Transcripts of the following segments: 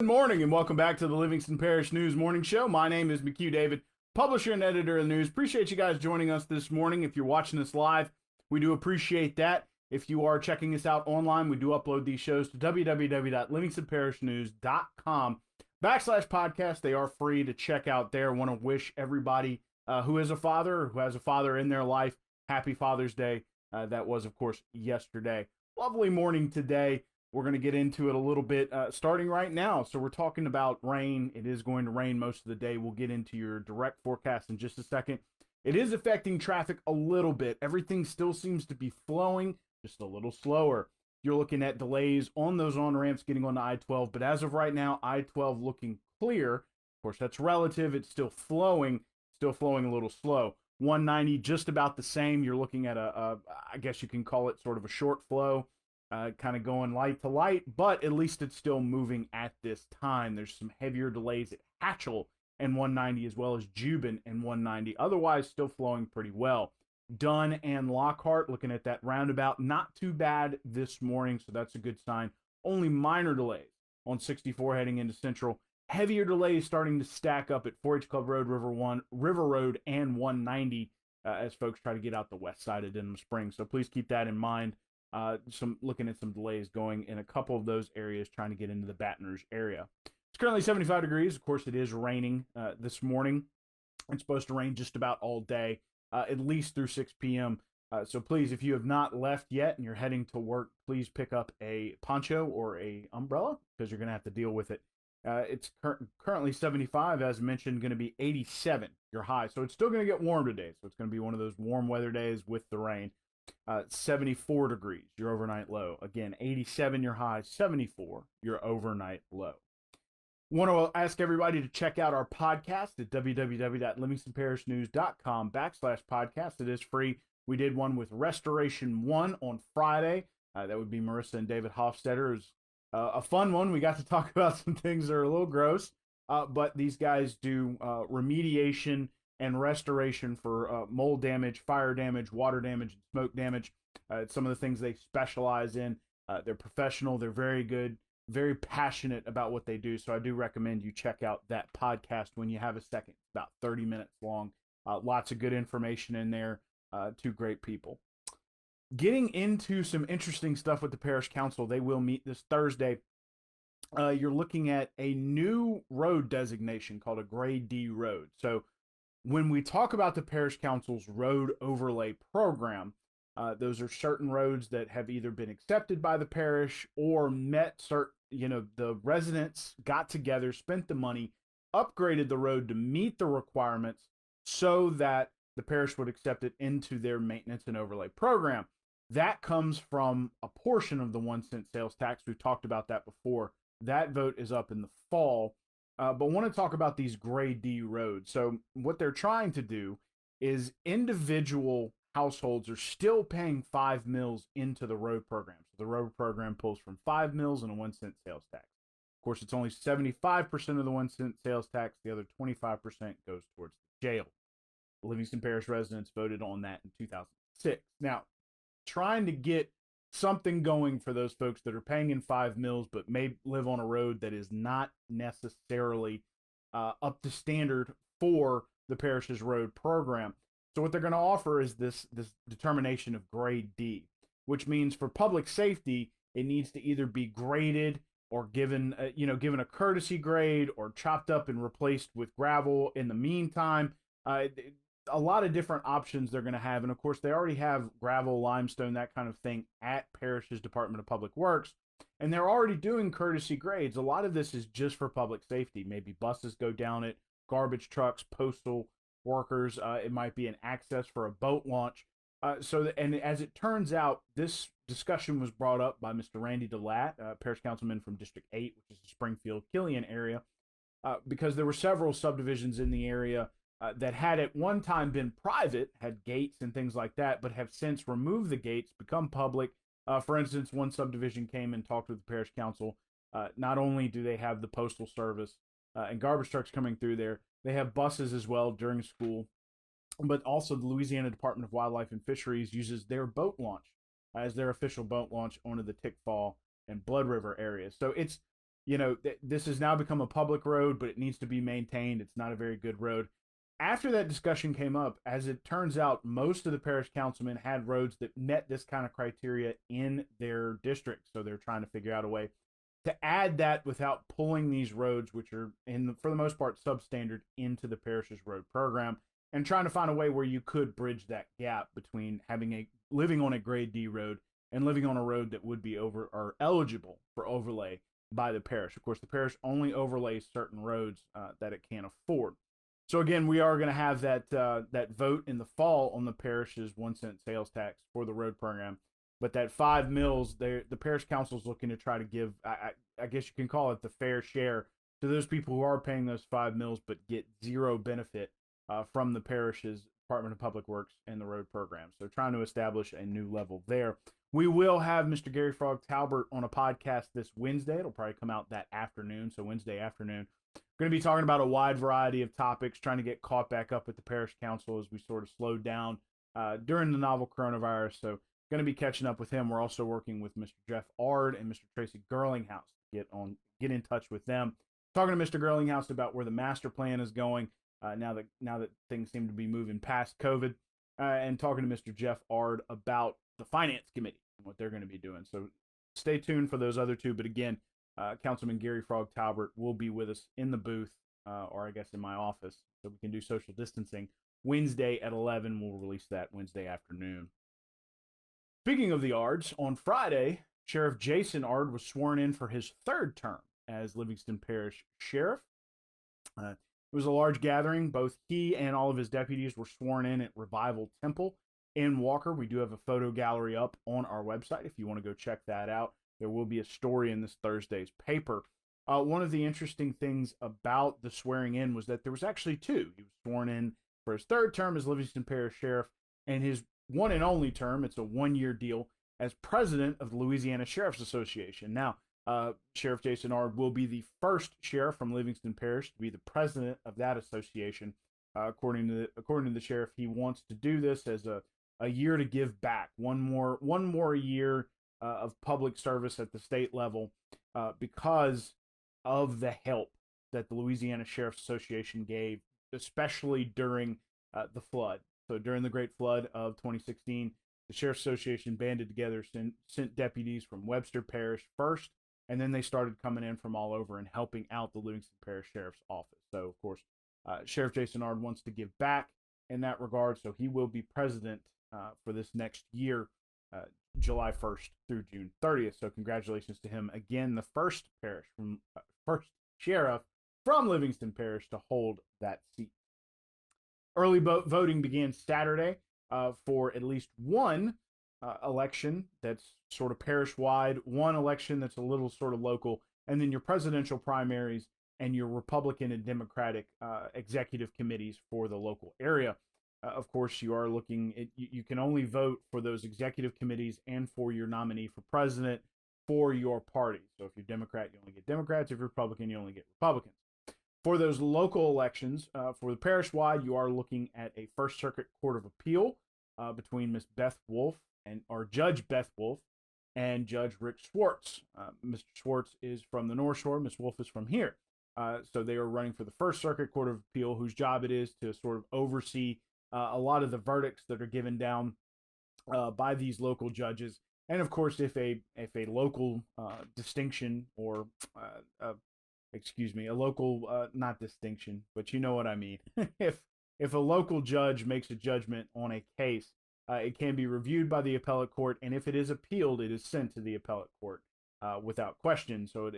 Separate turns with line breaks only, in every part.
Good morning and welcome back to the Livingston Parish News Morning Show. My name is McHugh David, publisher and editor of the news. Appreciate you guys joining us this morning. If you're watching us live, we do appreciate that. If you are checking us out online, we do upload these shows to www.livingstonparishnews.com/podcast. They are free to check out there. I want to wish everybody who is a father or who has a father in their life, happy Father's Day. That was, of course, yesterday. Lovely morning today. We're going to get into it a little bit starting right now. So we're talking about rain. It is going to rain most of the day. We'll get into your direct forecast in just a second. It is affecting traffic a little bit. Everything still seems to be flowing, just a little slower. You're looking at delays on those on-ramps getting on the I-12. But as of right now, I-12 looking clear. Of course, that's relative. It's still flowing a little slow. 190 just about the same. You're looking at I guess you can call it sort of a short flow. Kind of going light to light, but at least it's still moving at this time. There's some heavier delays at Hatchell and 190 as well as Jubin and 190. Otherwise, still flowing pretty well. Dunn and Lockhart, looking at that roundabout, not too bad this morning, so that's a good sign. Only minor delays on 64 heading into Central. Heavier delays starting to stack up at 4-H Club Road, River Road, and 190 as folks try to get out the west side of Denham Springs. So please keep that in mind. Looking at some delays going in a couple of those areas trying to get into the Baton Rouge area. It's currently 75 degrees. Of course, it is raining this morning. It's supposed to rain just about all day, at least through 6 p.m. So please, if you have not left yet and you're heading to work, please pick up a poncho or a umbrella because you're going to have to deal with it. It's currently 75, as mentioned, going to be 87, your high. So it's still going to get warm today. So it's going to be one of those warm weather days with the rain. 74 degrees, your overnight low. Again, 87 your high, 74 your overnight low. Want to ask everybody to check out our podcast at www.livingstonparishnews.com/podcast. It is free. We did one with Restoration 1 on Friday. That would be Marissa and David Hofstetter. It was a fun one. We got to talk about some things that are a little gross, but these guys do remediation and restoration for mold damage, fire damage, water damage, and smoke damage. It's some of the things they specialize in. They're professional. They're very good, very passionate about what they do. So I do recommend you check out that podcast when you have a second. It's about 30 minutes long. Lots of good information in there. Two great people. Getting into some interesting stuff with the parish council. They will meet this Thursday. You're looking at a new road designation called a Grade D road. So when we talk about the parish council's road overlay program, those are certain roads that have either been accepted by the parish or met the residents got together, spent the money, upgraded the road to meet the requirements so that the parish would accept it into their maintenance and overlay program. That comes from a portion of the 1 cent sales tax. We've talked about that before. That vote is up in the fall. But I want to talk about these Grade D roads. So what they're trying to do is individual households are still paying 5 mils into the road program. So the road program pulls from 5 mils and a 1 cent sales tax. Of course, it's only 75% of the 1 cent sales tax. The other 25% goes towards the jail. Livingston Parish residents voted on that in 2006. Now, trying to get something going for those folks that are paying in 5 mils but may live on a road that is not necessarily up to standard for the parish's road program. So what they're going to offer is this determination of Grade D, which means for public safety, it needs to either be graded or given a courtesy grade or chopped up and replaced with gravel in the meantime. A lot of different options they're going to have. And of course, they already have gravel, limestone, that kind of thing at Parish's Department of Public Works. And they're already doing courtesy grades. A lot of this is just for public safety. Maybe buses go down it, garbage trucks, postal workers. It might be an access for a boat launch. And as it turns out, this discussion was brought up by Mr. Randy DeLatt, Parish Councilman from District 8, which is the Springfield-Killian area, because there were several subdivisions in the area that had at one time been private, had gates and things like that, but have since removed the gates, become public. For instance, one subdivision came and talked with the parish council. Not only do they have the postal service and garbage trucks coming through there, they have buses as well during school, but also the Louisiana Department of Wildlife and Fisheries uses their boat launch as their official boat launch onto the Tickfall and Blood River areas. So it's this has now become a public road, but it needs to be maintained. It's not a very good road. After that discussion came up, as it turns out, most of the parish councilmen had roads that met this kind of criteria in their districts. So they're trying to figure out a way to add that without pulling these roads, which are for the most part substandard, into the parish's road program, and trying to find a way where you could bridge that gap between living on a grade D road and living on a road that would be eligible for overlay by the parish. Of course, the parish only overlays certain roads that it can't afford. So again, we are going to have that vote in the fall on the parish's 1-cent sales tax for the road program. But that $5 million, the parish council is looking to try to give, I guess you can call it the fair share to those people who are paying those $5 million but get zero benefit from the parish's Department of Public Works and the road program. So trying to establish a new level there. We will have Mr. Gary Frog Talbert on a podcast this Wednesday. It'll probably come out that afternoon, so Wednesday afternoon. Going to be talking about a wide variety of topics, trying to get caught back up at the parish council as we sort of slowed down during the novel coronavirus. So going to be catching up with him. We're also working with Mr. Jeff Ard and Mr. Tracy Girlinghouse to get in touch with them. Talking to Mr. Girlinghouse about where the master plan is going now that things seem to be moving past COVID, and talking to Mr. Jeff Ard about the finance committee and what they're going to be doing. So stay tuned for those other two. But again, Councilman Gary Frog Talbert will be with us in the booth, or I guess in my office, so we can do social distancing Wednesday at 11. We'll release that Wednesday afternoon. Speaking of the Ards, on Friday, Sheriff Jason Ard was sworn in for his third term as Livingston Parish Sheriff. It was a large gathering. Both he and all of his deputies were sworn in at Revival Temple in Walker. We do have a photo gallery up on our website if you want to go check that out. There will be a story in this Thursday's paper. One of the interesting things about the swearing in was that there was actually two. He was sworn in for his third term as Livingston Parish Sheriff, and his one and only term, it's a 1-year deal, as president of the Louisiana Sheriff's Association. Now, Sheriff Jason Ard will be the first sheriff from Livingston Parish to be the president of that association. According to the sheriff, he wants to do this as a year to give back, one more year of public service at the state level, because of the help that the Louisiana Sheriff's Association gave, especially during the flood. So during the Great Flood of 2016, the Sheriff's Association banded together, sent deputies from Webster Parish first, and then they started coming in from all over and helping out the Livingston Parish Sheriff's Office. So, of course, Sheriff Jason Ard wants to give back in that regard, so he will be president for this next year, July 1st through June 30th. So congratulations to him. Again, the first sheriff from Livingston Parish to hold that seat. Early voting began Saturday for at least one election that's sort of parish-wide, one election that's a little sort of local, and then your presidential primaries and your Republican and Democratic executive committees for the local area. Of course, you are looking at, you can only vote for those executive committees and for your nominee for president for your party. So if you're Democrat, you only get Democrats. If you're Republican, you only get Republicans. For those local elections, for the parish-wide, you are looking at a First Circuit Court of Appeal between Miss Beth Wolf or Judge Beth Wolf and Judge Rick Schwartz. Mr. Schwartz is from the North Shore. Miss Wolf is from here. So they are running for the First Circuit Court of Appeal, whose job it is to sort of oversee a lot of the verdicts that are given down by these local judges. And of course, if a local distinction or a local not distinction, but you know what I mean. if a local judge makes a judgment on a case, it can be reviewed by the appellate court, and if it is appealed, it is sent to the appellate court without question. So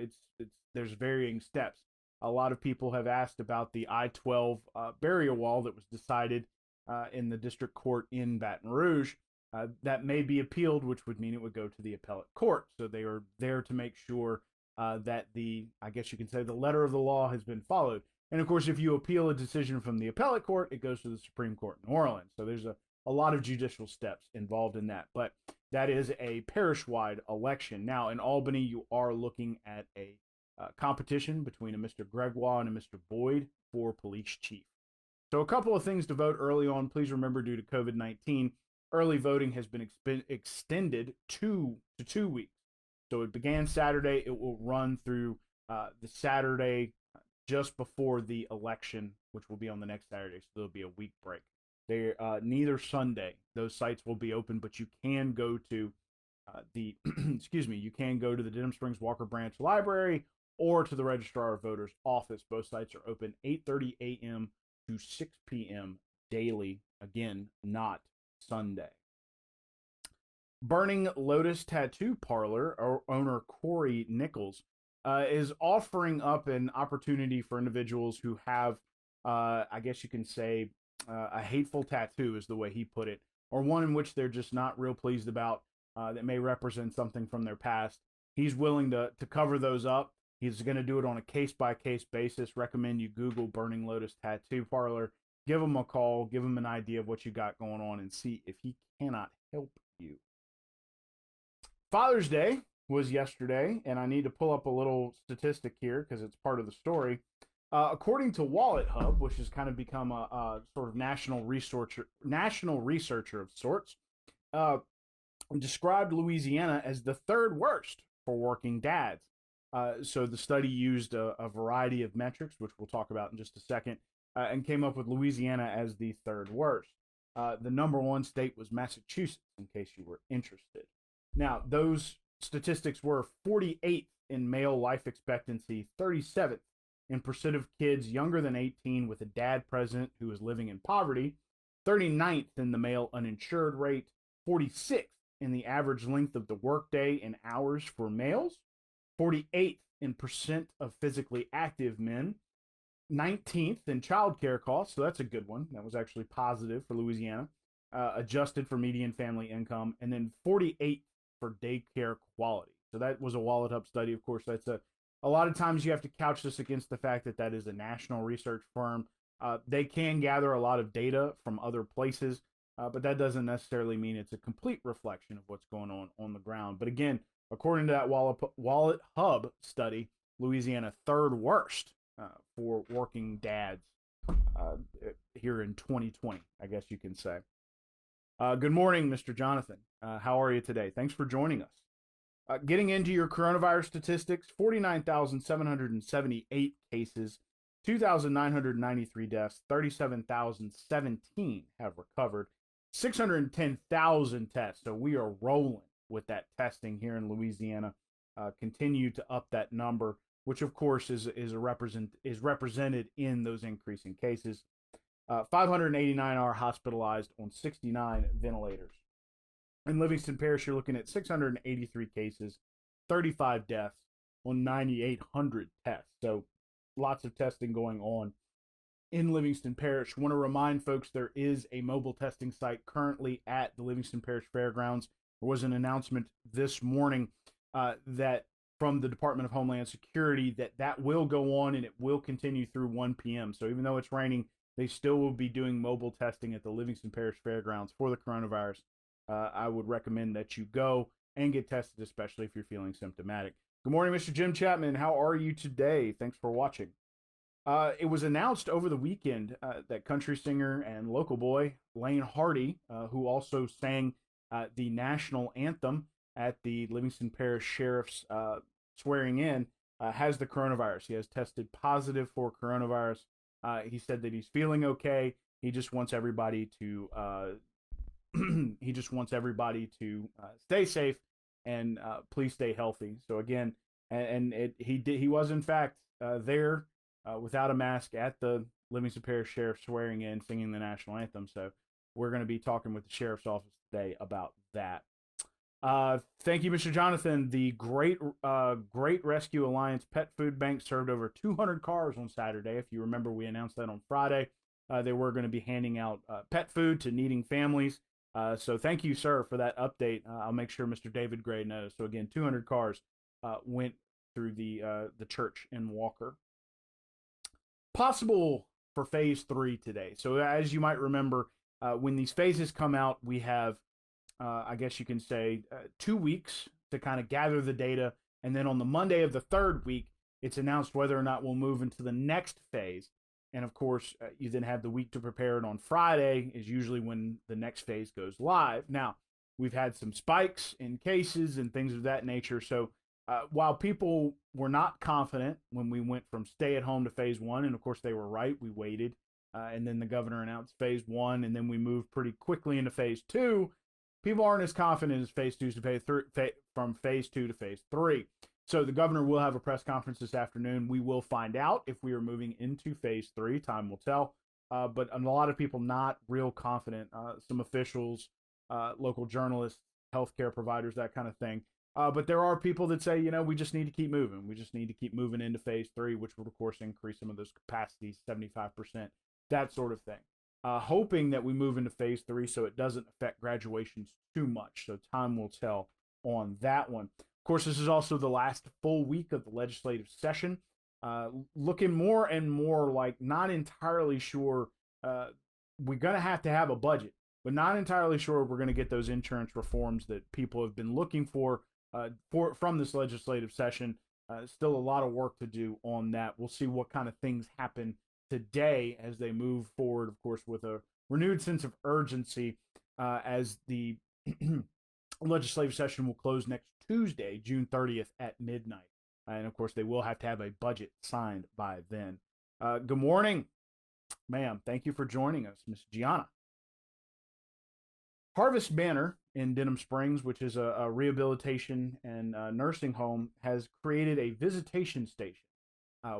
there's varying steps. A lot of people have asked about the I-12 barrier wall that was decided in the district court in Baton Rouge. That may be appealed, which would mean it would go to the appellate court. So they are there to make sure that I guess you can say the letter of the law has been followed. And of course, if you appeal a decision from the appellate court, it goes to the Supreme Court in New Orleans. So there's a lot of judicial steps involved in that. But that is a parish-wide election. Now, in Albany, you are looking at a competition between a Mr. Gregoire and a Mr. Boyd for police chief. So a couple of things to vote early on. Please remember, due to COVID-19, early voting has been extended to 2 weeks. So it began Saturday. It will run through the Saturday just before the election, which will be on the next Saturday, so there'll be a week break. They neither Sunday those sites will be open, but you can go to the you can go to the Denham Springs Walker Branch Library or to the Registrar of Voters office. Both sites are open 8:30 a.m. to 6 p.m. daily. Again, not Sunday. Burning Lotus Tattoo Parlor owner Corey Nichols is offering up an opportunity for individuals who have, I guess you can say, a hateful tattoo is the way he put it, or one in which they're just not real pleased about, that may represent something from their past. He's willing to cover those up. He's going to do it on a case-by-case basis. Recommend you Google Burning Lotus Tattoo Parlor. Give him a call. Give him an idea of what you got going on and see if he cannot help you. Father's Day was yesterday, and I need to pull up a little statistic here because it's part of the story. According to Wallet Hub, which has kind of become a sort of national researcher of sorts, described Louisiana as the third worst for working dads. So the study used a variety of metrics, which we'll talk about in just a second, and came up with Louisiana as the third worst. The number one state was Massachusetts, in case you were interested. Now, those statistics were 48th in male life expectancy, 37th in percent of kids younger than 18 with a dad present who is living in poverty, 39th in the male uninsured rate, 46th in the average length of the workday in hours for males, 48th in percent of physically active men, 19th in childcare costs, so that's a good one. That was actually positive for Louisiana, adjusted for median family income, and then 48th for daycare quality. So that was a Wallet Hub study. Of course, that's a lot of times you have to couch this against the fact that that is a national research firm. They can gather a lot of data from other places, but that doesn't necessarily mean it's a complete reflection of what's going on the ground. But again, according to that Wallet Hub study, Louisiana third worst for working dads here in 2020, I guess you can say. Good morning, Mr. Jonathan. How are you today? Thanks for joining us. Getting into your coronavirus statistics, 49,778 cases, 2,993 deaths, 37,017 have recovered, 610,000 tests. So we are rolling with that testing here in Louisiana. Continue to up that number, which of course is represented in those increasing cases. 589 are hospitalized on 69 ventilators. In Livingston Parish, you're looking at 683 cases, 35 deaths on 9,800 tests. So lots of testing going on in Livingston Parish. Want to remind folks there is a mobile testing site currently at the Livingston Parish Fairgrounds. There was an announcement this morning that from the Department of Homeland Security that will go on and it will continue through 1 p.m. So even though it's raining, they still will be doing mobile testing at the Livingston Parish Fairgrounds for the coronavirus. I would recommend that you go and get tested, especially if you're feeling symptomatic. Good morning, Mr. Jim Chapman. How are you today? Thanks for watching. It was announced over the weekend that country singer and local boy Lane Hardy, who also sang the national anthem at the Livingston Parish Sheriff's swearing in, has the coronavirus. He has tested positive for coronavirus. He said that he's feeling okay. He just wants everybody to stay safe and please stay healthy. So again, he was in fact there without a mask at the Livingston Parish Sheriff swearing in, singing the national anthem. So we're going to be talking with the Sheriff's Office today about that. Thank you, Mr. Jonathan. The Great Rescue Alliance Pet Food Bank served over 200 cars on Saturday. If you remember, we announced that on Friday. They were going to be handing out pet food to needing families. So thank you, sir, for that update. I'll make sure Mr. David Gray knows. So again, 200 cars went through the church in Walker. Possible for phase 3 today. So as you might remember, when these phases come out, we have, I guess you can say, 2 weeks to kind of gather the data. And then on the Monday of the third week, it's announced whether or not we'll move into the next phase. And of course, you then have the week to prepare it on Friday is usually when the next phase goes live. Now, we've had some spikes in cases and things of that nature. So While people were not confident when we went from stay at home to phase one, and of course they were right, we waited, and then the governor announced phase one, and then we moved pretty quickly into phase two. People aren't as confident as phase two to phase three, from phase two to phase three. So the governor will have a press conference this afternoon. We will find out if we are moving into phase three. Time will tell. But a lot of people not real confident. Some officials, local journalists, healthcare providers, that kind of thing. But there are people that say, we just need to keep moving. We just need to keep moving into phase three, which would, of course, increase some of those capacities, 75%, that sort of thing. Hoping that we move into phase three so it doesn't affect graduations too much. So time will tell on that one. Of course, this is also the last full week of the legislative session. Looking more and more like not entirely sure we're going to have a budget, but not entirely sure we're going to get those insurance reforms that people have been looking for from this legislative session. Still a lot of work to do on that. We'll see what kind of things happen today as they move forward, of course, with a renewed sense of urgency as the legislative session will close next Tuesday, June 30th at midnight. And of course, they will have to have a budget signed by then. Good morning, ma'am. Thank you for joining us, Miss Gianna. Harvest Manor in Denham Springs, which is a rehabilitation and nursing home, has created a visitation station,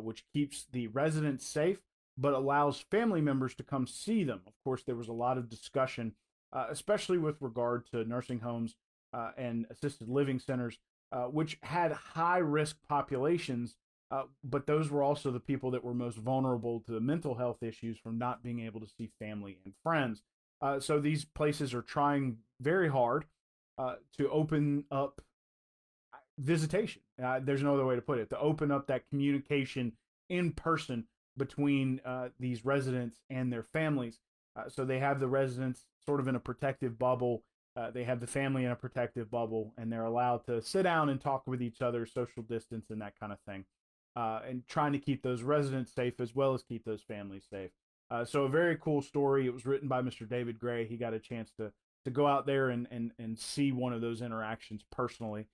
which keeps the residents safe, but allows family members to come see them. Of course, there was a lot of discussion, especially with regard to nursing homes and assisted living centers, which had high-risk populations, but those were also the people that were most vulnerable to the mental health issues from not being able to see family and friends. So these places are trying very hard to open up visitation. There's no other way to put it, to open up that communication in person between these residents and their families. So they have the residents sort of in a protective bubble. They have the family in a protective bubble, and they're allowed to sit down and talk with each other, social distance and that kind of thing, and trying to keep those residents safe as well as keep those families safe. So a very cool story. It was written by Mr. David Gray. He got a chance to go out there and see one of those interactions personally.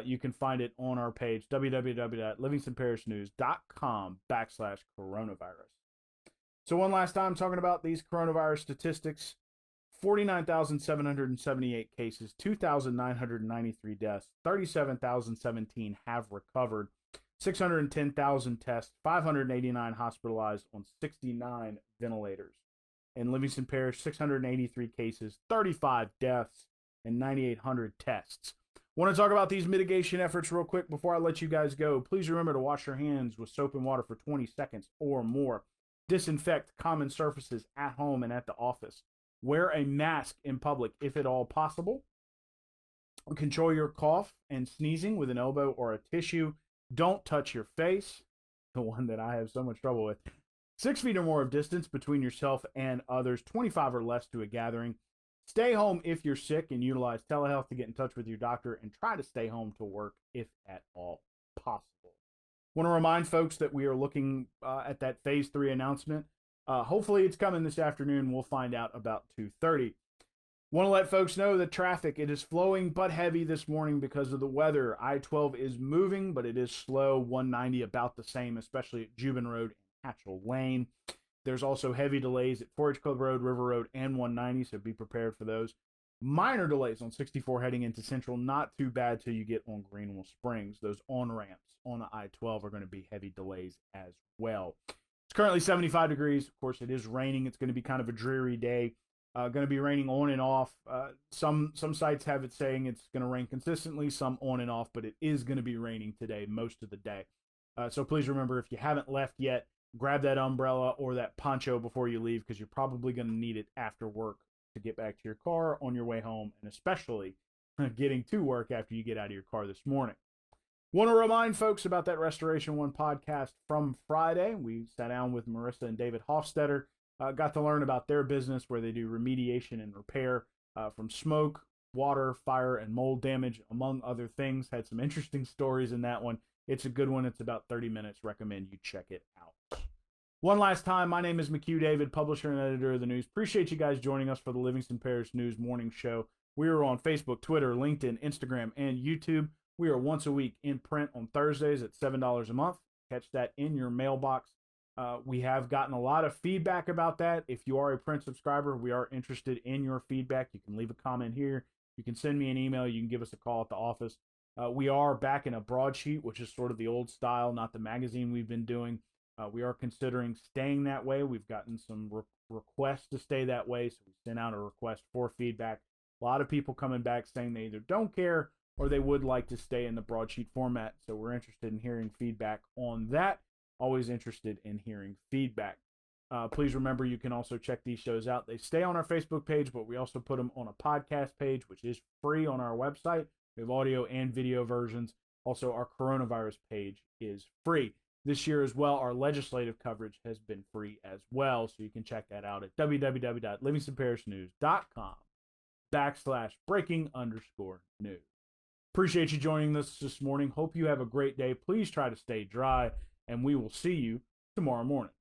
You can find it on our page, www.livingstonparishnews.com/coronavirus. So one last time talking about these coronavirus statistics: 49,778 cases, 2,993 deaths, 37,017 have recovered, 610,000 tests, 589 hospitalized on 69 ventilators. In Livingston Parish, 683 cases, 35 deaths, and 9,800 tests. Want to talk about these mitigation efforts real quick before I let you guys go. Please remember to wash your hands with soap and water for 20 seconds or more. Disinfect common surfaces at home and at the office. Wear a mask in public if at all possible. Control your cough and sneezing with an elbow or a tissue. Don't touch your face, the one that I have so much trouble with. 6 feet or more of distance between yourself and others, 25 or less to a gathering. Stay home if you're sick and utilize telehealth to get in touch with your doctor, and try to stay home to work if at all possible. Want to remind folks that we are looking at that phase 3 announcement. Hopefully it's coming this afternoon. We'll find out about 2:30. Want to let folks know that traffic, it is flowing but heavy this morning because of the weather. I-12 is moving, but it is slow. 190 about the same, especially at Jubin Road and Hatchell Lane. There's also heavy delays at Forage Club Road, River Road, and 190, so be prepared for those. Minor delays on 64 heading into Central, not too bad till you get on Greenwell Springs. Those on-ramps on the I-12 are going to be heavy delays as well. It's currently 75 degrees. Of course, it is raining. It's going to be kind of a dreary day. Going to be raining on and off. Some sites have it saying it's going to rain consistently, some on and off, but it is going to be raining today most of the day. So please remember, if you haven't left yet, grab that umbrella or that poncho before you leave, because you're probably going to need it after work to get back to your car on your way home, and especially getting to work after you get out of your car this morning. Want to remind folks about that Restoration One podcast from Friday. We sat down with Marissa and David Hofstetter, got to learn about their business where they do remediation and repair from smoke, water, fire, and mold damage, among other things. Had some interesting stories in that one. It's a good one. It's about 30 minutes. Recommend you check it out. One last time, my name is McHugh David, publisher and editor of the news. Appreciate you guys joining us for the Livingston Parish News Morning Show. We are on Facebook, Twitter, LinkedIn, Instagram, and YouTube. We are once a week in print on Thursdays at $7 a month. Catch that in your mailbox. We have gotten a lot of feedback about that. If you are a print subscriber, we are interested in your feedback. You can leave a comment here. You can send me an email. You can give us a call at the office. We are back in a broadsheet, which is sort of the old style, not the magazine we've been doing. We are considering staying that way. We've gotten some requests to stay that way, so we sent out a request for feedback. A lot of people coming back saying they either don't care or they would like to stay in the broadsheet format. So we're interested in hearing feedback on that. Always interested in hearing feedback. Please remember you can also check these shows out. They stay on our Facebook page, but we also put them on a podcast page, which is free on our website. We have audio and video versions. Also, our coronavirus page is free. This year as well, our legislative coverage has been free as well. So you can check that out at www.livingstonparishnews.com/breaking_news. Appreciate you joining us this morning. Hope you have a great day. Please try to stay dry, and we will see you tomorrow morning.